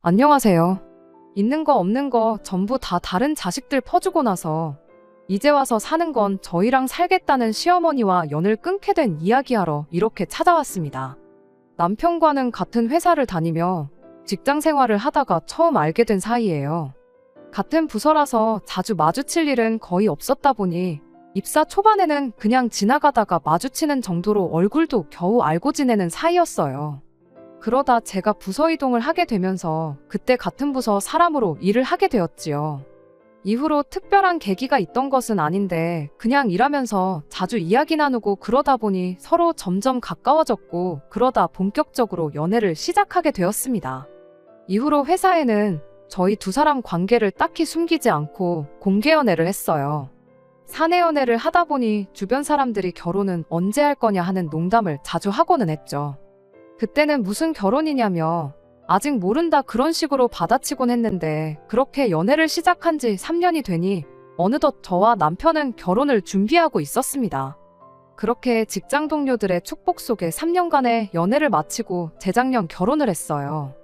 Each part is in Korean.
안녕하세요. 있는 거 없는 거 전부 다 다른 자식들 퍼주고 나서 이제 와서 사는 건 저희랑 살겠다는 시어머니와 연을 끊게 된 이야기하러 이렇게 찾아왔습니다. 남편과는 같은 회사를 다니며 직장 생활을 하다가 처음 알게 된 사이예요. 같은 부서라서 자주 마주칠 일은 거의 없었다 보니 입사 초반에는 그냥 지나가다가 마주치는 정도로 얼굴도 겨우 알고 지내는 사이였어요. 그러다 제가 부서 이동을 하게 되면서 그때 같은 부서 사람으로 일을 하게 되었지요. 이후로 특별한 계기가 있던 것은 아닌데 그냥 일하면서 자주 이야기 나누고 그러다 보니 서로 점점 가까워졌고 그러다 본격적으로 연애를 시작하게 되었습니다. 이후로 회사에는 저희 두 사람 관계를 딱히 숨기지 않고 공개 연애를 했어요. 사내 연애를 하다 보니 주변 사람들이 결혼은 언제 할 거냐 하는 농담을 자주 하고는 했죠. 그때는 무슨 결혼이냐며 아직 모른다 그런 식으로 받아치곤 했는데 그렇게 연애를 시작한 지 3년이 되니 어느덧 저와 남편은 결혼을 준비하고 있었습니다. 그렇게 직장 동료들의 축복 속에 3년간의 연애를 마치고 재작년 결혼을 했어요.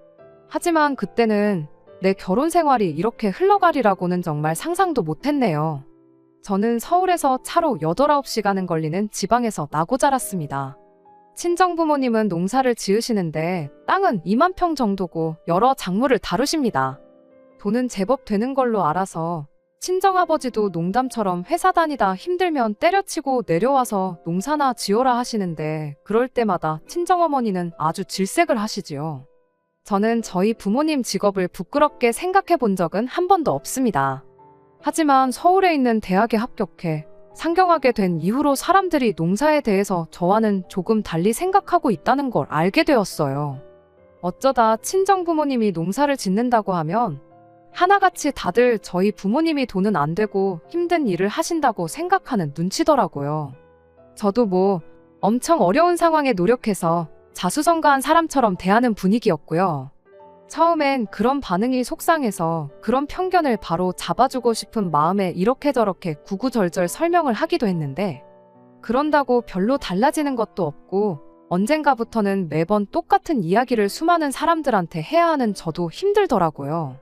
하지만 그때는 내 결혼 생활이 이렇게 흘러가리라고는 정말 상상도 못했네요. 저는 서울에서 차로 8, 9시간은 걸리는 지방에서 나고 자랐습니다. 친정부모님은 농사를 지으시는데 땅은 2만 평 정도고 여러 작물을 다루십니다. 돈은 제법 되는 걸로 알아서 친정아버지도 농담처럼 회사 다니다 힘들면 때려치고 내려와서 농사나 지어라 하시는데 그럴 때마다 친정어머니는 아주 질색을 하시지요. 저는 저희 부모님 직업을 부끄럽게 생각해 본 적은 한 번도 없습니다. 하지만 서울에 있는 대학에 합격해 상경하게 된 이후로 사람들이 농사에 대해서 저와는 조금 달리 생각하고 있다는 걸 알게 되었어요. 어쩌다 친정부모님이 농사를 짓는다고 하면 하나같이 다들 저희 부모님이 돈은 안 되고 힘든 일을 하신다고 생각하는 눈치더라고요. 저도 뭐 엄청 어려운 상황에 노력해서 자수성가한 사람처럼 대하는 분위기였고요. 처음엔 그런 반응이 속상해서 그런 편견을 바로 잡아주고 싶은 마음에 이렇게 저렇게 구구절절 설명을 하기도 했는데 그런다고 별로 달라지는 것도 없고 언젠가부터는 매번 똑같은 이야기를 수많은 사람들한테 해야 하는 저도 힘들더라고요.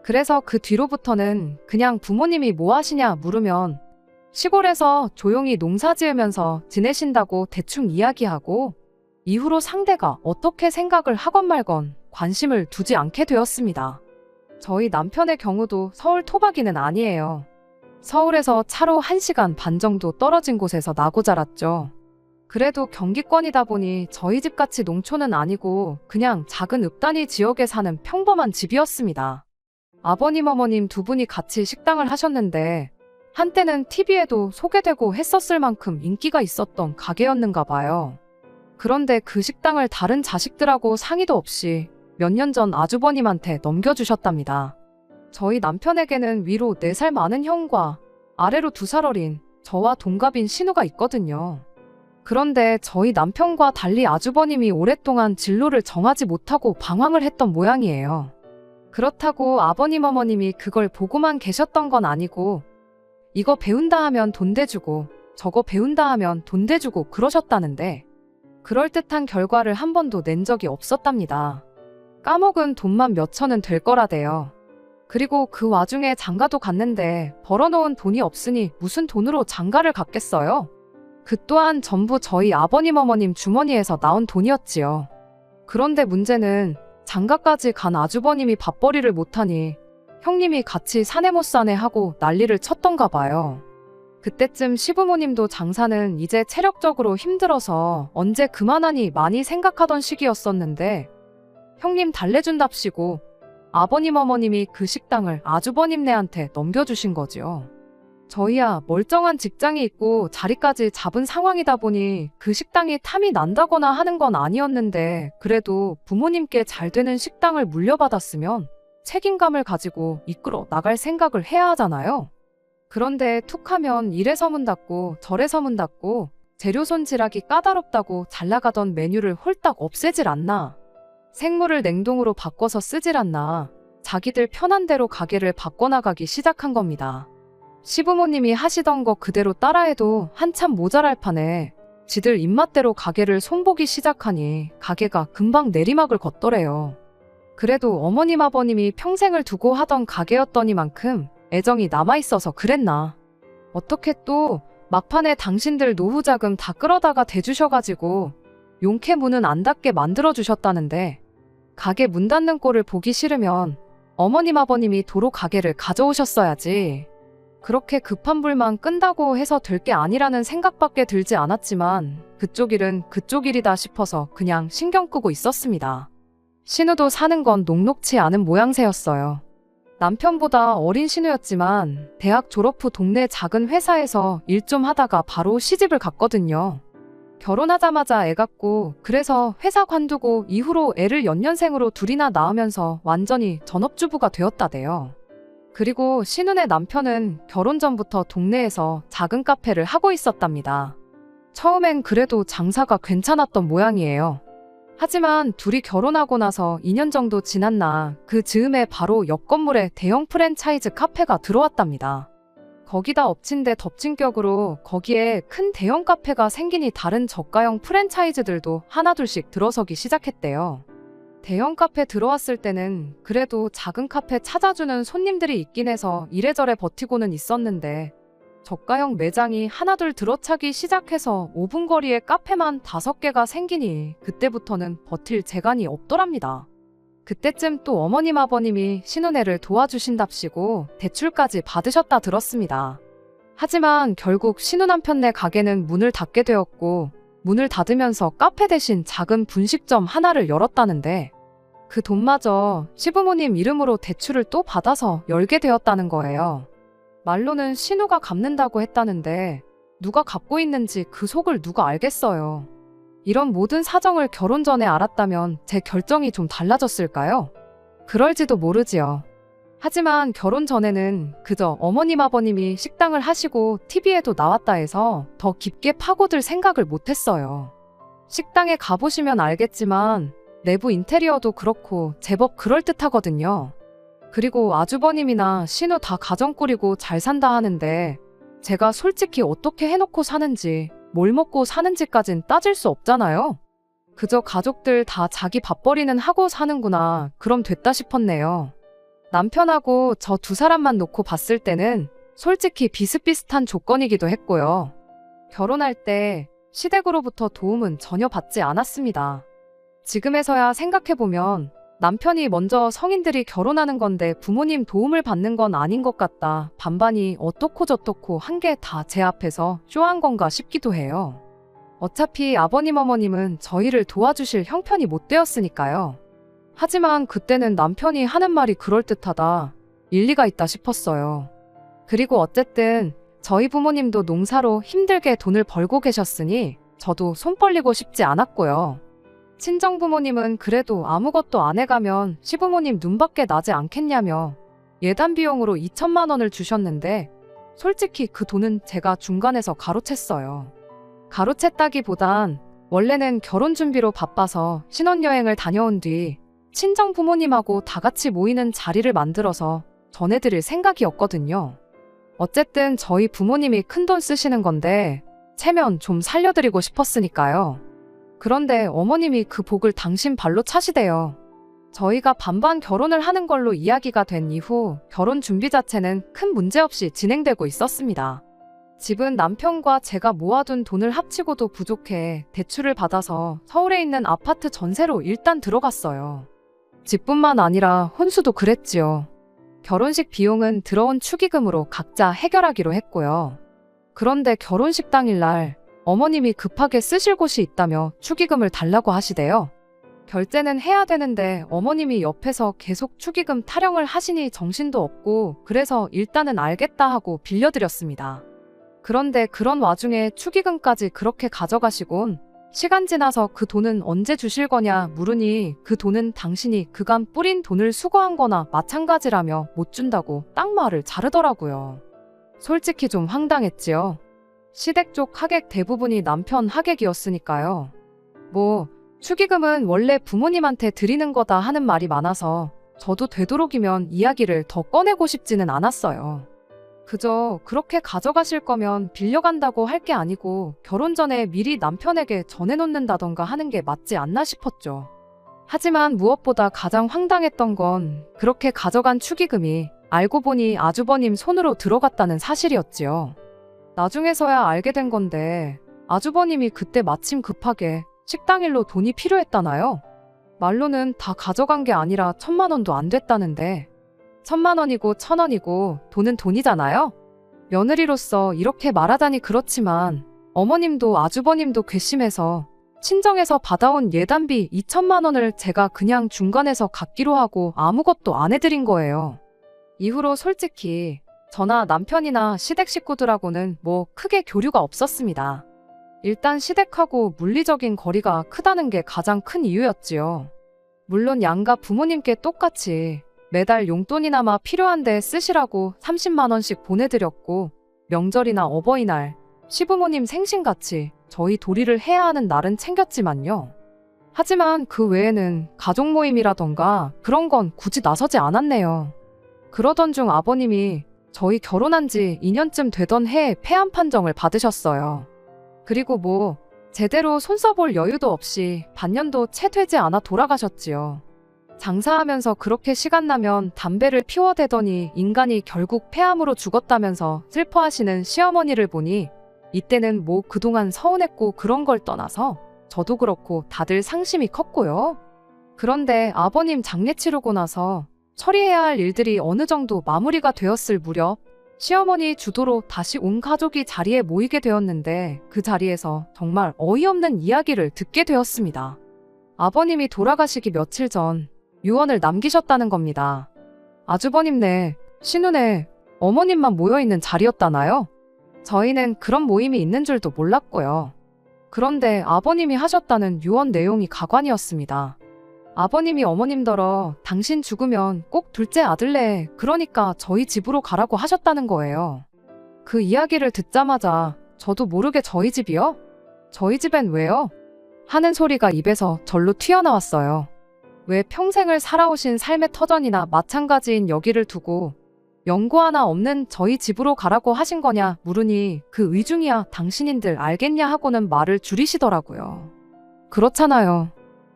그래서 그 뒤로부터는 그냥 부모님이 뭐 하시냐 물으면 시골에서 조용히 농사 지으면서 지내신다고 대충 이야기하고 이후로 상대가 어떻게 생각을 하건 말건 관심을 두지 않게 되었습니다. 저희 남편의 경우도 서울 토박이는 아니에요. 서울에서 차로 1시간 반 정도 떨어진 곳에서 나고 자랐죠. 그래도 경기권이다 보니 저희 집같이 농촌은 아니고 그냥 작은 읍단위 지역에 사는 평범한 집이었습니다. 아버님 어머님 두 분이 같이 식당을 하셨는데 한때는 TV에도 소개되고 했었을 만큼 인기가 있었던 가게였는가 봐요. 그런데 그 식당을 다른 자식들하고 상의도 없이 몇 년 전 아주버님한테 넘겨주셨답니다. 저희 남편에게는 위로 4살 많은 형과 아래로 2살 어린 저와 동갑인 신우가 있거든요. 그런데 저희 남편과 달리 아주버님이 오랫동안 진로를 정하지 못하고 방황을 했던 모양이에요. 그렇다고 아버님 어머님이 그걸 보고만 계셨던 건 아니고 이거 배운다 하면 돈 대주고 저거 배운다 하면 돈 대주고 그러셨다는데 그럴듯한 결과를 한 번도 낸 적이 없었답니다. 까먹은 돈만 몇 천은 될 거라대요. 그리고 그 와중에 장가도 갔는데 벌어놓은 돈이 없으니 무슨 돈으로 장가를 갔겠어요? 그 또한 전부 저희 아버님 어머님 주머니에서 나온 돈이었지요. 그런데 문제는 장가까지 간 아주버님이 밥벌이를 못하니 형님이 같이 사내 못 사내 하고 난리를 쳤던가 봐요. 그때쯤 시부모님도 장사는 이제 체력적으로 힘들어서 언제 그만하니 많이 생각하던 시기였었는데 형님 달래준답시고 아버님 어머님이 그 식당을 아주버님네한테 넘겨주신 거지요. 저희야 멀쩡한 직장이 있고 자리까지 잡은 상황이다 보니 그 식당이 탐이 난다거나 하는 건 아니었는데 그래도 부모님께 잘 되는 식당을 물려받았으면 책임감을 가지고 이끌어 나갈 생각을 해야 하잖아요. 그런데 툭하면 이래 서문닫고 저래 서문닫고 재료 손질하기 까다롭다고 잘 나가던 메뉴를 홀딱 없애질 않나. 생물을 냉동으로 바꿔서 쓰질 않나. 자기들 편한 대로 가게를 바꿔나가기 시작한 겁니다. 시부모님이 하시던 거 그대로 따라해도 한참 모자랄 판에 지들 입맛대로 가게를 손보기 시작하니 가게가 금방 내리막을 걷더래요. 그래도 어머님 아버님이 평생을 두고 하던 가게였더니만큼 애정이 남아있어서 그랬나. 어떻게 또 막판에 당신들 노후 자금 다 끌어다가 대주셔가지고 용케 문은 안 닫게 만들어주셨다는데 가게 문 닫는 꼴을 보기 싫으면 어머님 아버님이 도로 가게를 가져오셨어야지. 그렇게 급한 불만 끈다고 해서 될 게 아니라는 생각밖에 들지 않았지만 그쪽 일은 그쪽 일이다 싶어서 그냥 신경 끄고 있었습니다. 신우도 사는 건 녹록치 않은 모양새였어요. 남편보다 어린 신우였지만 대학 졸업 후 동네 작은 회사에서 일 좀 하다가 바로 시집을 갔거든요. 결혼하자마자 애 갖고 그래서 회사 관두고 이후로 애를 연년생으로 둘이나 낳으면서 완전히 전업주부가 되었다대요. 그리고 신우네 남편은 결혼 전부터 동네에서 작은 카페를 하고 있었답니다. 처음엔 그래도 장사가 괜찮았던 모양이에요. 하지만 둘이 결혼하고 나서 2년 정도 지났나 그 즈음에 바로 옆 건물에 대형 프랜차이즈 카페가 들어왔답니다. 거기다 엎친 데 덮친 격으로 거기에 큰 대형 카페가 생기니 다른 저가형 프랜차이즈들도 하나둘씩 들어서기 시작했대요. 대형 카페 들어왔을 때는 그래도 작은 카페 찾아주는 손님들이 있긴 해서 이래저래 버티고는 있었는데 저가형 매장이 하나둘 들어차기 시작해서 5분 거리에 카페만 5개가 생기니 그때부터는 버틸 재간이 없더랍니다. 그때쯤 또 어머님 아버님이 신혼애를 도와주신답시고 대출까지 받으셨다 들었습니다. 하지만 결국 신혼남편네 가게는 문을 닫게 되었고 문을 닫으면서 카페 대신 작은 분식점 하나를 열었다는데 그 돈마저 시부모님 이름으로 대출을 또 받아서 열게 되었다는 거예요. 말로는 신우가 갚는다고 했다는데 누가 갚고 있는지 그 속을 누가 알겠어요. 이런 모든 사정을 결혼 전에 알았다면 제 결정이 좀 달라졌을까요? 그럴지도 모르지요. 하지만 결혼 전에는 그저 어머님 아버님이 식당을 하시고 TV에도 나왔다 해서 더 깊게 파고들 생각을 못했어요. 식당에 가보시면 알겠지만 내부 인테리어도 그렇고 제법 그럴듯하거든요. 그리고 아주버님이나 신우 다 가정 꾸리고 잘 산다 하는데 제가 솔직히 어떻게 해놓고 사는지 뭘 먹고 사는지까진 따질 수 없잖아요. 그저 가족들 다 자기 밥벌이는 하고 사는구나 그럼 됐다 싶었네요. 남편하고 저 두 사람만 놓고 봤을 때는 솔직히 비슷비슷한 조건이기도 했고요. 결혼할 때 시댁으로부터 도움은 전혀 받지 않았습니다. 지금에서야 생각해보면 남편이 먼저 성인들이 결혼하는 건데 부모님 도움을 받는 건 아닌 것 같다. 반반이 어떻고 저떻고 한 게 다 제 앞에서 쇼한 건가 싶기도 해요. 어차피 아버님 어머님은 저희를 도와주실 형편이 못 되었으니까요. 하지만 그때는 남편이 하는 말이 그럴듯하다. 일리가 있다 싶었어요. 그리고 어쨌든 저희 부모님도 농사로 힘들게 돈을 벌고 계셨으니 저도 손 벌리고 싶지 않았고요. 친정부모님은 그래도 아무것도 안 해가면 시부모님 눈밖에 나지 않겠냐며 예단 비용으로 2천만 원을 주셨는데 솔직히 그 돈은 제가 중간에서 가로챘어요. 가로챘다기보단 원래는 결혼 준비로 바빠서 신혼여행을 다녀온 뒤 친정 부모님하고 다 같이 모이는 자리를 만들어서 전해드릴 생각이었거든요. 어쨌든 저희 부모님이 큰돈 쓰시는 건데 체면 좀 살려드리고 싶었으니까요. 그런데 어머님이 그 복을 당신 발로 차시대요. 저희가 반반 결혼을 하는 걸로 이야기가 된 이후 결혼 준비 자체는 큰 문제 없이 진행되고 있었습니다. 집은 남편과 제가 모아둔 돈을 합치고도 부족해 대출을 받아서 서울에 있는 아파트 전세로 일단 들어갔어요. 집뿐만 아니라 혼수도 그랬지요. 결혼식 비용은 들어온 축의금으로 각자 해결하기로 했고요. 그런데 결혼식 당일날 어머님이 급하게 쓰실 곳이 있다며 축의금을 달라고 하시대요. 결제는 해야 되는데 어머님이 옆에서 계속 축의금 타령을 하시니 정신도 없고 그래서 일단은 알겠다 하고 빌려드렸습니다. 그런데 그런 와중에 축의금까지 그렇게 가져가시곤 시간 지나서 그 돈은 언제 주실 거냐 물으니 그 돈은 당신이 그간 뿌린 돈을 수거한 거나 마찬가지라며 못 준다고 딱 말을 자르더라고요. 솔직히 좀 황당했지요. 시댁 쪽 하객 대부분이 남편 하객이었으니까요. 축의금은 원래 부모님한테 드리는 거다 하는 말이 많아서 저도 되도록이면 이야기를 더 꺼내고 싶지는 않았어요. 그저 그렇게 가져가실 거면 빌려간다고 할 게 아니고 결혼 전에 미리 남편에게 전해놓는다던가 하는 게 맞지 않나 싶었죠. 하지만 무엇보다 가장 황당했던 건 그렇게 가져간 축의금이 알고 보니 아주버님 손으로 들어갔다는 사실이었지요. 나중에서야 알게 된 건데 아주버님이 그때 마침 급하게 식당 일로 돈이 필요했다나요? 말로는 다 가져간 게 아니라 1,000만 원도 안 됐다는데 1,000만 원이고 1,000원이고 돈은 돈이잖아요? 며느리로서 이렇게 말하자니 그렇지만 어머님도 아주버님도 괘씸해서 친정에서 받아온 예단비 2,000만 원을 제가 그냥 중간에서 갚기로 하고 아무것도 안 해드린 거예요. 이후로 솔직히 저나 남편이나 시댁 식구들하고는 뭐 크게 교류가 없었습니다. 일단 시댁하고 물리적인 거리가 크다는 게 가장 큰 이유였지요. 물론 양가 부모님께 똑같이 매달 용돈이나마 필요한데 쓰시라고 30만 원씩 보내드렸고 명절이나 어버이날, 시부모님 생신같이 저희 도리를 해야 하는 날은 챙겼지만요. 하지만 그 외에는 가족 모임이라던가 그런 건 굳이 나서지 않았네요. 그러던 중 아버님이 저희 결혼한 지 2년쯤 되던 해에 폐암 판정을 받으셨어요. 그리고 뭐 제대로 손 써볼 여유도 없이 반년도 채 되지 않아 돌아가셨지요. 장사하면서 그렇게 시간 나면 담배를 피워대더니 인간이 결국 폐암으로 죽었다면서 슬퍼하시는 시어머니를 보니 이때는 뭐 그동안 서운했고 그런 걸 떠나서 저도 그렇고 다들 상심이 컸고요. 그런데 아버님 장례 치르고 나서 처리해야 할 일들이 어느 정도 마무리가 되었을 무렵 시어머니 주도로 다시 온 가족이 자리에 모이게 되었는데 그 자리에서 정말 어이없는 이야기를 듣게 되었습니다. 아버님이 돌아가시기 며칠 전 유언을 남기셨다는 겁니다. 아주버님네, 시누네, 어머님만 모여있는 자리였다나요? 저희는 그런 모임이 있는 줄도 몰랐고요. 그런데 아버님이 하셨다는 유언 내용이 가관이었습니다. 아버님이 어머님더러 당신 죽으면 꼭 둘째 아들네, 그러니까 저희 집으로 가라고 하셨다는 거예요. 그 이야기를 듣자마자 저도 모르게 저희 집이요? 저희 집엔 왜요? 하는 소리가 입에서 절로 튀어나왔어요. 왜 평생을 살아오신 삶의 터전이나 마찬가지인 여기를 두고 연고 하나 없는 저희 집으로 가라고 하신 거냐 물으니 그 의중이야 당신인들 알겠냐 하고는 말을 줄이시더라고요. 그렇잖아요.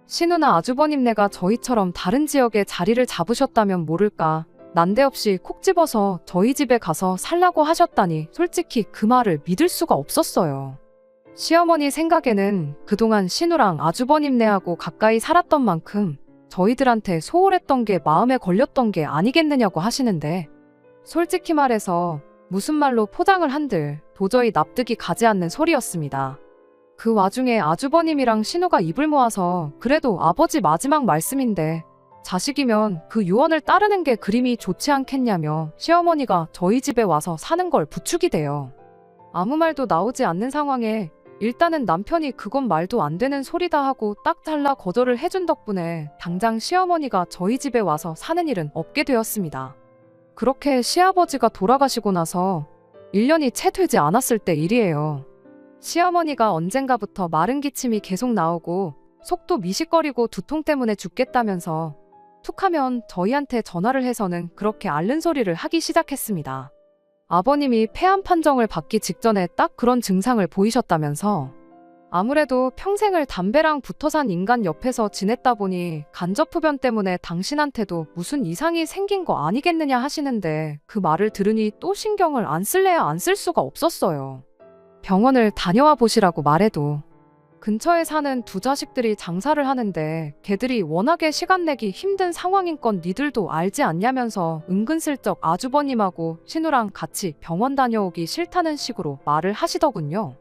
시누나 아주버님네가 저희처럼 다른 지역에 자리를 잡으셨다면 모를까 난데없이 콕 집어서 저희 집에 가서 살라고 하셨다니 솔직히 그 말을 믿을 수가 없었어요. 시어머니 생각에는 그동안 시누랑 아주버님네하고 가까이 살았던 만큼 저희들한테 소홀했던 게 마음에 걸렸던 게 아니겠느냐고 하시는데 솔직히 말해서 무슨 말로 포장을 한들 도저히 납득이 가지 않는 소리였습니다. 그 와중에 아주버님이랑 신우가 입을 모아서 그래도 아버지 마지막 말씀인데 자식이면 그 유언을 따르는 게 그림이 좋지 않겠냐며 시어머니가 저희 집에 와서 사는 걸 부추기대요. 아무 말도 나오지 않는 상황에 일단은 남편이 그건 말도 안 되는 소리다 하고 딱 잘라 거절을 해준 덕분에 당장 시어머니가 저희 집에 와서 사는 일은 없게 되었습니다. 그렇게 시아버지가 돌아가시고 나서 1년이 채 되지 않았을 때 일이에요. 시어머니가 언젠가부터 마른 기침이 계속 나오고 속도 미식거리고 두통 때문에 죽겠다면서 툭하면 저희한테 전화를 해서는 그렇게 앓는 소리를 하기 시작했습니다. 아버님이 폐암 판정을 받기 직전에 딱 그런 증상을 보이셨다면서 아무래도 평생을 담배랑 붙어 산 인간 옆에서 지냈다 보니 간접흡연 때문에 당신한테도 무슨 이상이 생긴 거 아니겠느냐 하시는데 그 말을 들으니 또 신경을 안 쓸래야 안 쓸 수가 없었어요. 병원을 다녀와 보시라고 말해도 근처에 사는 두 자식들이 장사를 하는데 걔들이 워낙에 시간 내기 힘든 상황인 건 니들도 알지 않냐면서 은근슬쩍 아주버님하고 신우랑 같이 병원 다녀오기 싫다는 식으로 말을 하시더군요.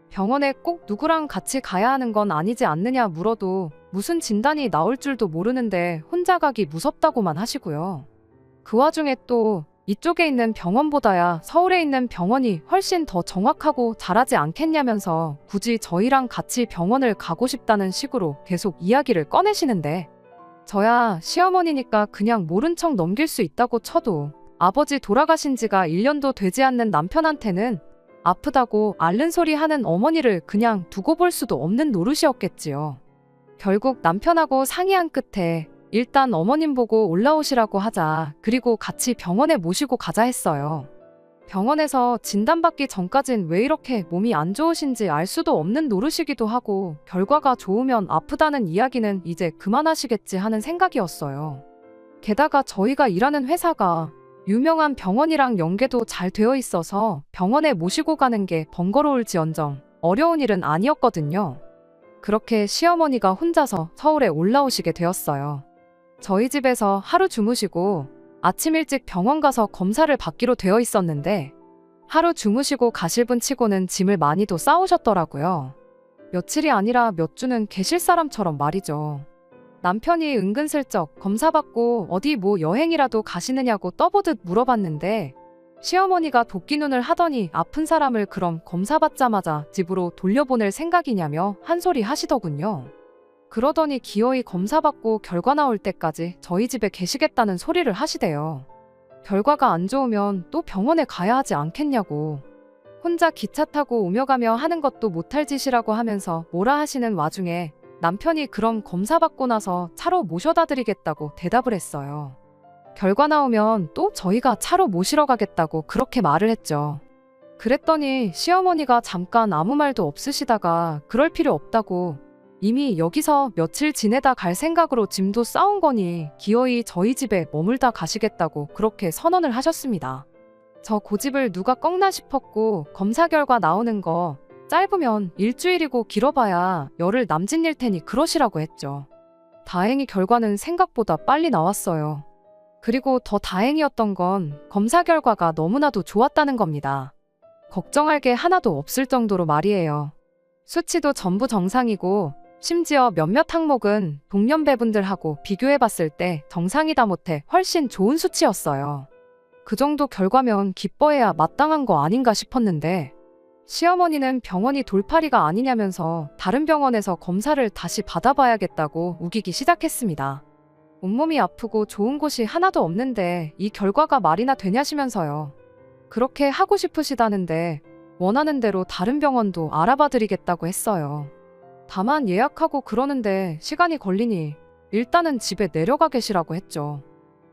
병원에 꼭 누구랑 같이 가야 하는 건 아니지 않느냐 물어도 무슨 진단이 나올 줄도 모르는데 혼자 가기 무섭다고만 하시고요. 그 와중에 또 이쪽에 있는 병원보다야 서울에 있는 병원이 훨씬 더 정확하고 잘하지 않겠냐면서 굳이 저희랑 같이 병원을 가고 싶다는 식으로 계속 이야기를 꺼내시는데 저야 시어머니니까 그냥 모른 척 넘길 수 있다고 쳐도 아버지 돌아가신 지가 1년도 되지 않는 남편한테는 아프다고 앓는 소리 하는 어머니를 그냥 두고 볼 수도 없는 노릇이었겠지요. 결국 남편하고 상의한 끝에 일단 어머님 보고 올라오시라고 하자 그리고 같이 병원에 모시고 가자 했어요. 병원에서 진단받기 전까진 왜 이렇게 몸이 안 좋으신지 알 수도 없는 노릇이기도 하고 결과가 좋으면 아프다는 이야기는 이제 그만하시겠지 하는 생각이었어요. 게다가 저희가 일하는 회사가 유명한 병원이랑 연계도 잘 되어 있어서 병원에 모시고 가는 게 번거로울지언정 어려운 일은 아니었거든요. 그렇게 시어머니가 혼자서 서울에 올라오시게 되었어요. 저희 집에서 하루 주무시고 아침 일찍 병원 가서 검사를 받기로 되어 있었는데 하루 주무시고 가실 분 치고는 짐을 많이도 싸우셨더라고요. 며칠이 아니라 몇 주는 계실 사람처럼 말이죠. 남편이 은근슬쩍 검사 받고 어디 뭐 여행이라도 가시느냐고 떠보듯 물어봤는데 시어머니가 도끼눈을 하더니 아픈 사람을 그럼 검사 받자마자 집으로 돌려보낼 생각이냐며 한 소리 하시더군요. 그러더니 기어이 검사 받고 결과 나올 때까지 저희 집에 계시겠다는 소리를 하시대요. 결과가 안 좋으면 또 병원에 가야 하지 않겠냐고. 혼자 기차 타고 오며 가며 하는 것도 못할 짓이라고 하면서 뭐라 하시는 와중에 남편이 그럼 검사 받고 나서 차로 모셔다 드리겠다고 대답을 했어요. 결과 나오면 또 저희가 차로 모시러 가겠다고 그렇게 말을 했죠. 그랬더니 시어머니가 잠깐 아무 말도 없으시다가 그럴 필요 없다고 이미 여기서 며칠 지내다 갈 생각으로 짐도 싸운 거니 기어이 저희 집에 머물다 가시겠다고 그렇게 선언을 하셨습니다. 저 고집을 누가 꺾나 싶었고 검사 결과 나오는 거 짧으면 일주일이고 길어봐야 열흘 남짓일 테니 그러시라고 했죠. 다행히 결과는 생각보다 빨리 나왔어요. 그리고 더 다행이었던 건 검사 결과가 너무나도 좋았다는 겁니다. 걱정할 게 하나도 없을 정도로 말이에요. 수치도 전부 정상이고 심지어 몇몇 항목은 동년배분들하고 비교해봤을 때 정상이다 못해 훨씬 좋은 수치였어요. 그 정도 결과면 기뻐해야 마땅한 거 아닌가 싶었는데 시어머니는 병원이 돌팔이가 아니냐면서 다른 병원에서 검사를 다시 받아봐야겠다고 우기기 시작했습니다. 온몸이 아프고 좋은 곳이 하나도 없는데 이 결과가 말이나 되냐시면서요. 그렇게 하고 싶으시다는데 원하는 대로 다른 병원도 알아봐드리겠다고 했어요. 다만 예약하고 그러는데 시간이 걸리니 일단은 집에 내려가 계시라고 했죠.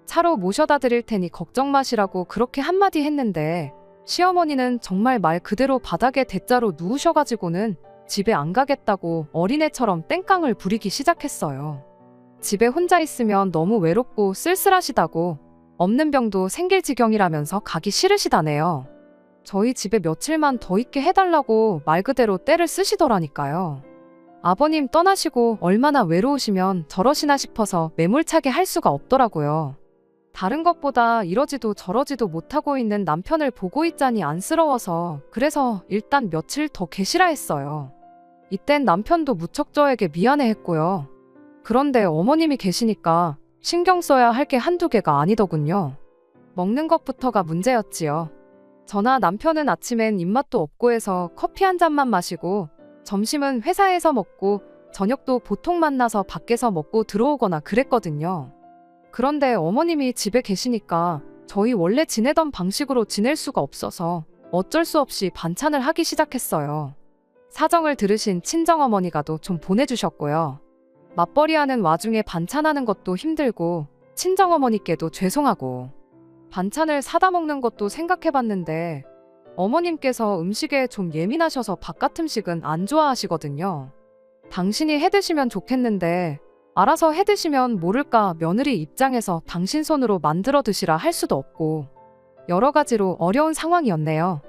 차로 모셔다 드릴 테니 걱정 마시라고 그렇게 한마디 했는데 시어머니는 정말 말 그대로 바닥에 대자로 누우셔가지고는 집에 안 가겠다고 어린애처럼 땡깡을 부리기 시작했어요. 집에 혼자 있으면 너무 외롭고 쓸쓸하시다고 없는 병도 생길 지경이라면서 가기 싫으시다네요. 저희 집에 며칠만 더 있게 해달라고 말 그대로 떼를 쓰시더라니까요. 아버님 떠나시고 얼마나 외로우시면 저러시나 싶어서 매몰차게 할 수가 없더라고요. 다른 것보다 이러지도 저러지도 못하고 있는 남편을 보고 있자니 안쓰러워서 그래서 일단 며칠 더 계시라 했어요. 이땐 남편도 무척 저에게 미안해했고요. 그런데 어머님이 계시니까 신경 써야 할 게 한두 개가 아니더군요. 먹는 것부터가 문제였지요. 저나 남편은 아침엔 입맛도 없고 해서 커피 한 잔만 마시고 점심은 회사에서 먹고 저녁도 보통 만나서 밖에서 먹고 들어오거나 그랬거든요. 그런데 어머님이 집에 계시니까 저희 원래 지내던 방식으로 지낼 수가 없어서 어쩔 수 없이 반찬을 하기 시작했어요. 사정을 들으신 친정어머니가도 좀 보내주셨고요. 맞벌이하는 와중에 반찬하는 것도 힘들고 친정어머니께도 죄송하고 반찬을 사다 먹는 것도 생각해봤는데 어머님께서 음식에 좀 예민하셔서 바깥 음식은 안 좋아하시거든요. 당신이 해드시면 좋겠는데 알아서 해드시면 모를까 며느리 입장에서 당신 손으로 만들어 드시라 할 수도 없고 여러 가지로 어려운 상황이었네요.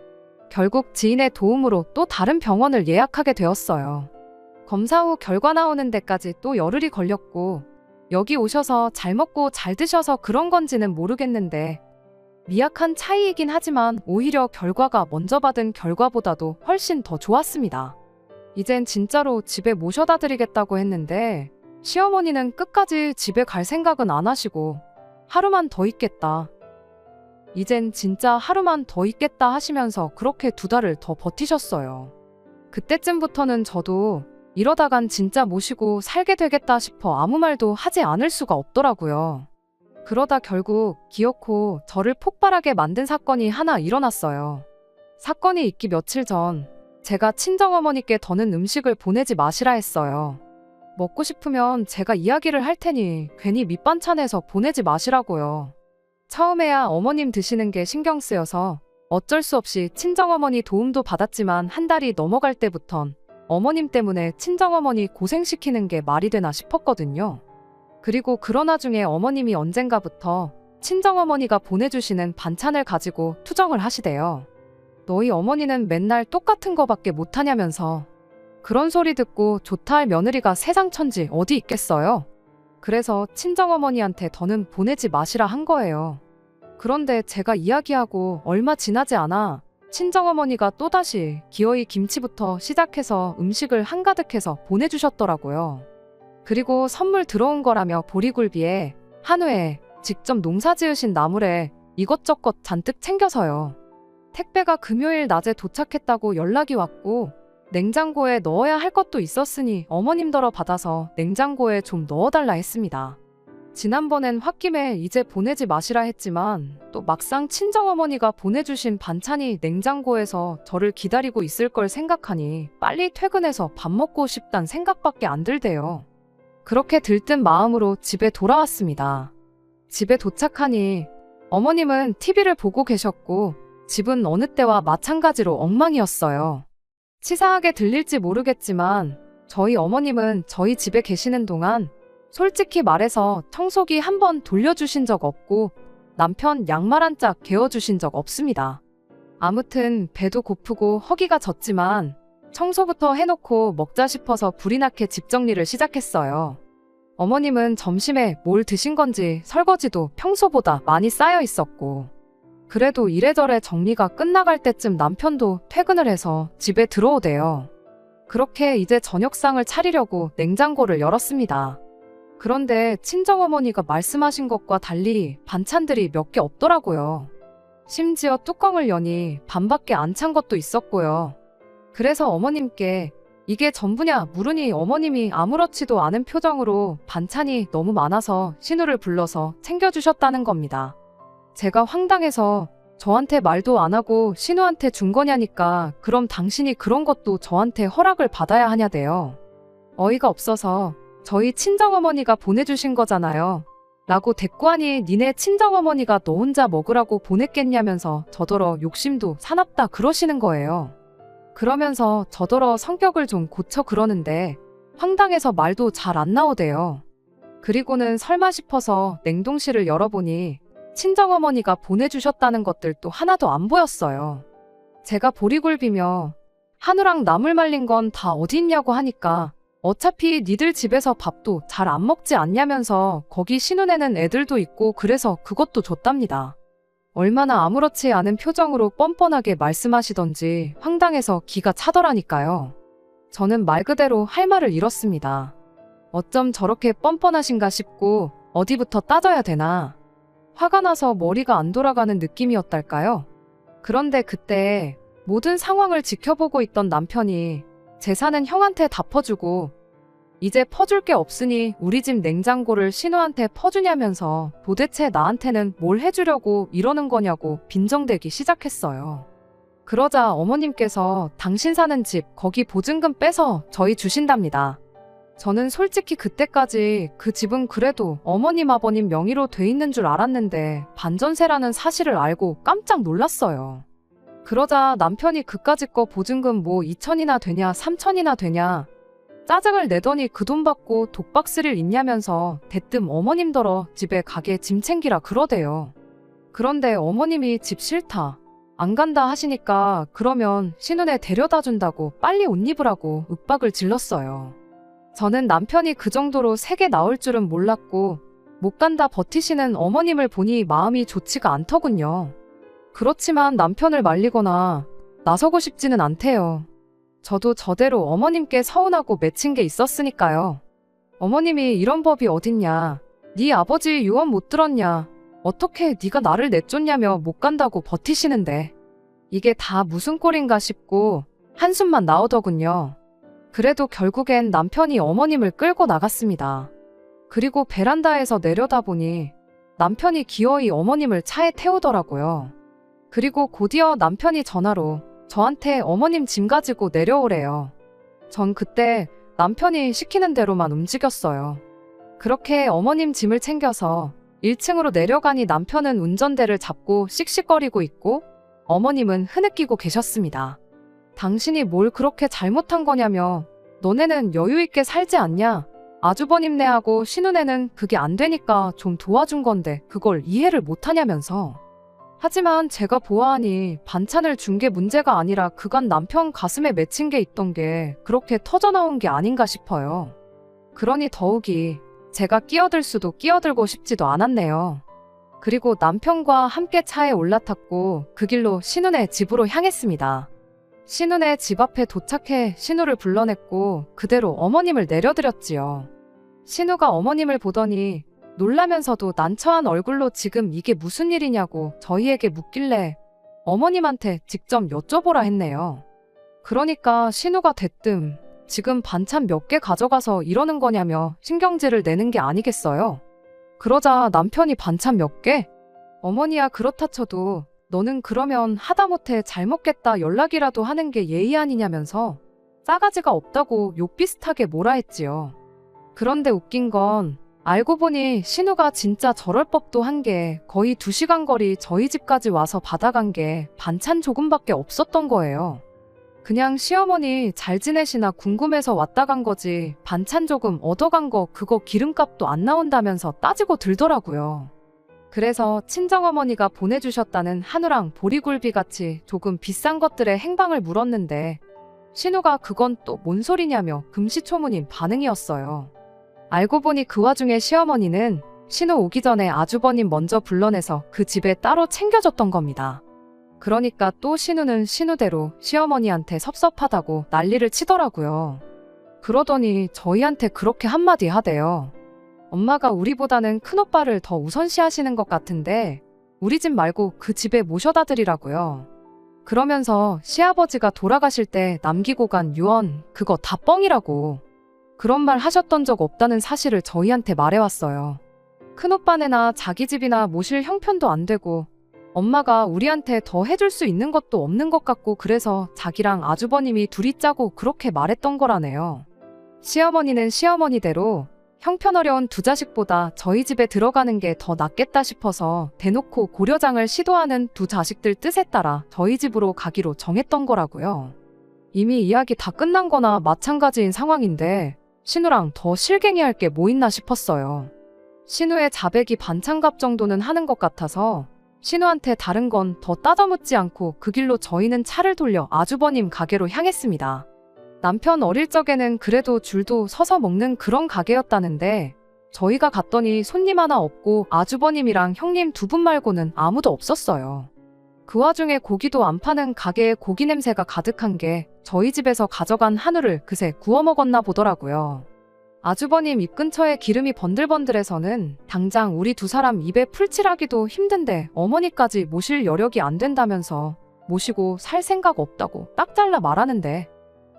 결국 지인의 도움으로 또 다른 병원을 예약하게 되었어요. 검사 후 결과 나오는 데까지 또 열흘이 걸렸고 여기 오셔서 잘 먹고 잘 드셔서 그런 건지는 모르겠는데 미약한 차이이긴 하지만 오히려 결과가 먼저 받은 결과보다도 훨씬 더 좋았습니다. 이젠 진짜로 집에 모셔다 드리겠다고 했는데 시어머니는 끝까지 집에 갈 생각은 안 하시고 하루만 더 있겠다. 이젠 진짜 하루만 더 있겠다 하시면서 그렇게 2달을 더 버티셨어요. 그때쯤부터는 저도 이러다간 진짜 모시고 살게 되겠다 싶어 아무 말도 하지 않을 수가 없더라고요. 그러다 결국 기어코 저를 폭발하게 만든 사건이 하나 일어났어요. 사건이 있기 며칠 전 제가 친정어머니께 더는 음식을 보내지 마시라 했어요. 먹고 싶으면 제가 이야기를 할 테니 괜히 밑반찬해서 보내지 마시라고요. 처음에야 어머님 드시는 게 신경 쓰여서 어쩔 수 없이 친정어머니 도움도 받았지만 한 달이 넘어갈 때부턴 어머님 때문에 친정어머니 고생시키는 게 말이 되나 싶었거든요. 그리고 그러나 중에 어머님이 언젠가부터 친정어머니가 보내주시는 반찬을 가지고 투정을 하시대요. 너희 어머니는 맨날 똑같은 거밖에 못하냐면서. 그런 소리 듣고 좋다 할 며느리가 세상 천지 어디 있겠어요. 그래서 친정어머니한테 더는 보내지 마시라 한 거예요. 그런데 제가 이야기하고 얼마 지나지 않아 친정어머니가 또다시 기어이 김치부터 시작해서 음식을 한가득해서 보내주셨더라고요. 그리고 선물 들어온 거라며 보리굴비에 한우에 직접 농사 지으신 나물에 이것저것 잔뜩 챙겨서요. 택배가 금요일 낮에 도착했다고 연락이 왔고 냉장고에 넣어야 할 것도 있었으니 어머님더러 받아서 냉장고에 좀 넣어달라 했습니다. 지난번엔 홧김에 이제 보내지 마시라 했지만 또 막상 친정어머니가 보내주신 반찬이 냉장고에서 저를 기다리고 있을 걸 생각하니 빨리 퇴근해서 밥 먹고 싶단 생각밖에 안 들대요. 그렇게 들뜬 마음으로 집에 돌아왔습니다. 집에 도착하니 어머님은 TV를 보고 계셨고 집은 어느 때와 마찬가지로 엉망이었어요. 치사하게 들릴지 모르겠지만 저희 어머님은 저희 집에 계시는 동안 솔직히 말해서 청소기 한 번 돌려주신 적 없고 남편 양말 한 짝 개어주신 적 없습니다. 아무튼 배도 고프고 허기가 졌지만 청소부터 해놓고 먹자 싶어서 불이 나게 집 정리를 시작했어요. 어머님은 점심에 뭘 드신 건지 설거지도 평소보다 많이 쌓여 있었고 그래도 이래저래 정리가 끝나갈 때쯤 남편도 퇴근을 해서 집에 들어오대요. 그렇게 이제 저녁상을 차리려고 냉장고를 열었습니다. 그런데 친정어머니가 말씀하신 것과 달리 반찬들이 몇 개 없더라고요. 심지어 뚜껑을 여니 반밖에 안 찬 것도 있었고요. 그래서 어머님께 이게 전부냐 물으니 어머님이 아무렇지도 않은 표정으로 반찬이 너무 많아서 신우를 불러서 챙겨주셨다는 겁니다. 제가 황당해서 저한테 말도 안 하고 신우한테 준 거냐니까 그럼 당신이 그런 것도 저한테 허락을 받아야 하냐대요. 어이가 없어서 저희 친정어머니가 보내주신 거잖아요. 라고 대꾸하니 니네 친정어머니가 너 혼자 먹으라고 보냈겠냐면서 저더러 욕심도 사납다 그러시는 거예요. 그러면서 저더러 성격을 좀 고쳐 그러는데 황당해서 말도 잘 안 나오대요. 그리고는 설마 싶어서 냉동실을 열어보니 친정어머니가 보내주셨다는 것들도 하나도 안 보였어요. 제가 보리굴비며 한우랑 나물 말린 건 다 어디 있냐고 하니까 어차피 니들 집에서 밥도 잘 안 먹지 않냐면서 거기 신혼에는 애들도 있고 그래서 그것도 줬답니다. 얼마나 아무렇지 않은 표정으로 뻔뻔하게 말씀하시던지 황당해서 기가 차더라니까요. 저는 말 그대로 할 말을 잃었습니다. 어쩜 저렇게 뻔뻔하신가 싶고 어디부터 따져야 되나. 화가 나서 머리가 안 돌아가는 느낌이었달까요? 그런데 그때 모든 상황을 지켜보고 있던 남편이 재산은 형한테 다 퍼주고 이제 퍼줄 게 없으니 우리 집 냉장고를 신우한테 퍼주냐면서 도대체 나한테는 뭘 해주려고 이러는 거냐고 빈정대기 시작했어요. 그러자 어머님께서 당신 사는 집 거기 보증금 빼서 저희 주신답니다. 저는 솔직히 그때까지 그 집은 그래도 어머님 아버님 명의로 돼 있는 줄 알았는데 반전세라는 사실을 알고 깜짝 놀랐어요. 그러자 남편이 그까짓 거 보증금 뭐 2천이나 되냐 3천이나 되냐 짜증을 내더니 그 돈 받고 독박 쓸 일 있냐면서 대뜸 어머님더러 집에 가게 짐 챙기라 그러대요. 그런데 어머님이 집 싫다 안 간다 하시니까 그러면 신혼에 데려다 준다고 빨리 옷 입으라고 윽박을 질렀어요. 저는 남편이 그 정도로 세게 나올 줄은 몰랐고 못 간다 버티시는 어머님을 보니 마음이 좋지가 않더군요. 그렇지만 남편을 말리거나 나서고 싶지는 않대요. 저도 저대로 어머님께 서운하고 맺힌 게 있었으니까요. 어머님이 이런 법이 어딨냐. 네 아버지 유언 못 들었냐. 어떻게 네가 나를 내쫓냐며 못 간다고 버티시는데. 이게 다 무슨 꼴인가 싶고 한숨만 나오더군요. 그래도 결국엔 남편이 어머님을 끌고 나갔습니다. 그리고 베란다에서 내려다보니 남편이 기어이 어머님을 차에 태우더라고요. 그리고 곧이어 남편이 전화로 저한테 어머님 짐 가지고 내려오래요. 전 그때 남편이 시키는 대로만 움직였어요. 그렇게 어머님 짐을 챙겨서 1층으로 내려가니 남편은 운전대를 잡고 씩씩거리고 있고 어머님은 흐느끼고 계셨습니다. 당신이 뭘 그렇게 잘못한 거냐며. 너네는 여유있게 살지 않냐? 아주버님네하고 신우네는 그게 안 되니까 좀 도와준 건데 그걸 이해를 못하냐면서. 하지만 제가 보아하니 반찬을 준 게 문제가 아니라 그간 남편 가슴에 맺힌 게 있던 게 그렇게 터져나온 게 아닌가 싶어요. 그러니 더욱이 제가 끼어들 수도 끼어들고 싶지도 않았네요. 그리고 남편과 함께 차에 올라탔고 그 길로 신우네 집으로 향했습니다. 신우네 집 앞에 도착해 신우를 불러냈고 그대로 어머님을 내려드렸지요. 신우가 어머님을 보더니 놀라면서도 난처한 얼굴로 지금 이게 무슨 일이냐고 저희에게 묻길래 어머님한테 직접 여쭤보라 했네요. 그러니까 신우가 대뜸 지금 반찬 몇 개 가져가서 이러는 거냐며 신경질을 내는 게 아니겠어요? 그러자 남편이 반찬 몇 개? 어머니야 그렇다 쳐도 너는 그러면 하다못해 잘 먹겠다 연락이라도 하는 게 예의 아니냐면서 싸가지가 없다고 욕 비슷하게 뭐라 했지요. 그런데 웃긴 건 알고 보니 신우가 진짜 저럴 법도 한 게 거의 2시간 거리 저희 집까지 와서 받아간 게 반찬 조금밖에 없었던 거예요. 그냥 시어머니 잘 지내시나 궁금해서 왔다 간 거지 반찬 조금 얻어간 거 그거 기름값도 안 나온다면서 따지고 들더라고요. 그래서 친정어머니가 보내주셨다는 한우랑 보리굴비 같이 조금 비싼 것들의 행방을 물었는데 신우가 그건 또 뭔 소리냐며 금시초문인 반응이었어요. 알고 보니 그 와중에 시어머니는 신우 오기 전에 아주버님 먼저 불러내서 그 집에 따로 챙겨줬던 겁니다. 그러니까 또 신우는 신우대로 시어머니한테 섭섭하다고 난리를 치더라고요. 그러더니 저희한테 그렇게 한마디 하대요. 엄마가 우리보다는 큰오빠를 더 우선시하시는 것 같은데 우리 집 말고 그 집에 모셔다 드리라고요. 그러면서 시아버지가 돌아가실 때 남기고 간 유언 그거 다 뻥이라고 그런 말 하셨던 적 없다는 사실을 저희한테 말해왔어요. 큰오빠네나 자기 집이나 모실 형편도 안 되고 엄마가 우리한테 더 해줄 수 있는 것도 없는 것 같고 그래서 자기랑 아주버님이 둘이 짜고 그렇게 말했던 거라네요. 시어머니는 시어머니대로 형편 어려운 두 자식보다 저희 집에 들어가는 게 더 낫겠다 싶어서 대놓고 고려장을 시도하는 두 자식들 뜻에 따라 저희 집으로 가기로 정했던 거라고요. 이미 이야기 다 끝난 거나 마찬가지인 상황인데 신우랑 더 실갱이할 게 뭐 있나 싶었어요. 신우의 자백이 반찬값 정도는 하는 것 같아서 신우한테 다른 건 더 따져묻지 않고 그 길로 저희는 차를 돌려 아주버님 가게로 향했습니다. 남편 어릴 적에는 그래도 줄도 서서 먹는 그런 가게였다는데 저희가 갔더니 손님 하나 없고 아주버님이랑 형님 두 분 말고는 아무도 없었어요. 그 와중에 고기도 안 파는 가게에 고기 냄새가 가득한 게 저희 집에서 가져간 한우를 그새 구워 먹었나 보더라고요. 아주버님 입 근처에 기름이 번들번들해서는 당장 우리 두 사람 입에 풀칠하기도 힘든데 어머니까지 모실 여력이 안 된다면서 모시고 살 생각 없다고 딱 잘라 말하는데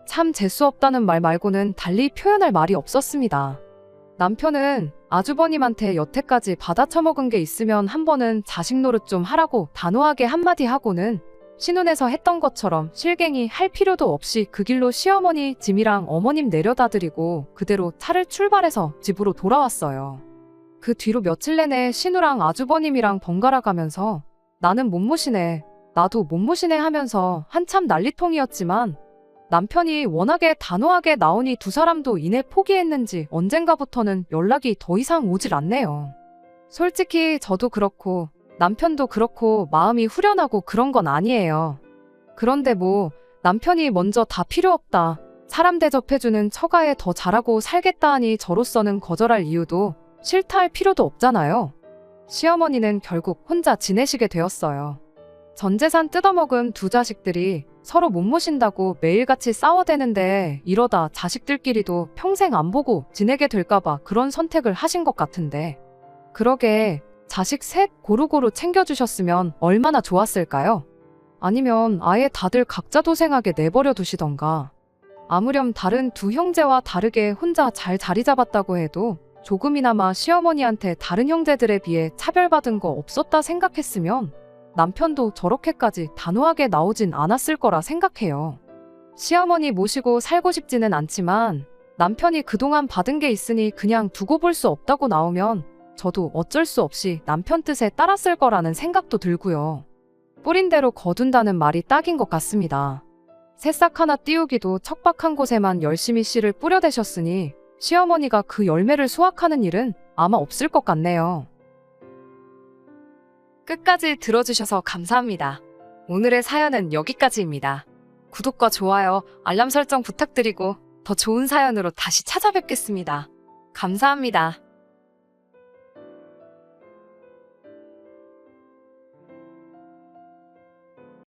참 재수 없다는 말 말고는 달리 표현할 말이 없었습니다. 남편은 아주버님한테 여태까지 받아쳐먹은 게 있으면 한 번은 자식 노릇 좀 하라고 단호하게 한마디 하고는 신혼에서 했던 것처럼 실갱이 할 필요도 없이 그 길로 시어머니 짐이랑 어머님 내려다 드리고 그대로 차를 출발해서 집으로 돌아왔어요. 그 뒤로 며칠 내내 신우랑 아주버님이랑 번갈아 가면서 나는 못 모시네, 나도 못 모시네 하면서 한참 난리통이었지만 남편이 워낙에 단호하게 나오니 두 사람도 이내 포기했는지 언젠가부터는 연락이 더 이상 오질 않네요. 솔직히 저도 그렇고 남편도 그렇고 마음이 후련하고 그런 건 아니에요. 그런데 뭐 남편이 먼저 다 필요 없다, 사람 대접해주는 처가에 더 잘하고 살겠다 하니 저로서는 거절할 이유도 싫다 할 필요도 없잖아요. 시어머니는 결국 혼자 지내시게 되었어요. 전 재산 뜯어먹은 두 자식들이 서로 못 모신다고 매일같이 싸워대는데 이러다 자식들끼리도 평생 안 보고 지내게 될까봐 그런 선택을 하신 것 같은데, 그러게 자식 셋 고루고루 챙겨주셨으면 얼마나 좋았을까요? 아니면 아예 다들 각자 도생하게 내버려 두시던가. 아무렴 다른 두 형제와 다르게 혼자 잘 자리 잡았다고 해도 조금이나마 시어머니한테 다른 형제들에 비해 차별받은 거 없었다 생각했으면 남편도 저렇게까지 단호하게 나오진 않았을 거라 생각해요. 시어머니 모시고 살고 싶지는 않지만 남편이 그동안 받은 게 있으니 그냥 두고 볼 수 없다고 나오면 저도 어쩔 수 없이 남편 뜻에 따랐을 거라는 생각도 들고요. 뿌린 대로 거둔다는 말이 딱인 것 같습니다. 새싹 하나 띄우기도 척박한 곳에만 열심히 씨를 뿌려대셨으니 시어머니가 그 열매를 수확하는 일은 아마 없을 것 같네요. 끝까지 들어주셔서 감사합니다. 오늘의 사연은 여기까지입니다. 구독과 좋아요, 알람 설정 부탁드리고 더 좋은 사연으로 다시 찾아뵙겠습니다. 감사합니다.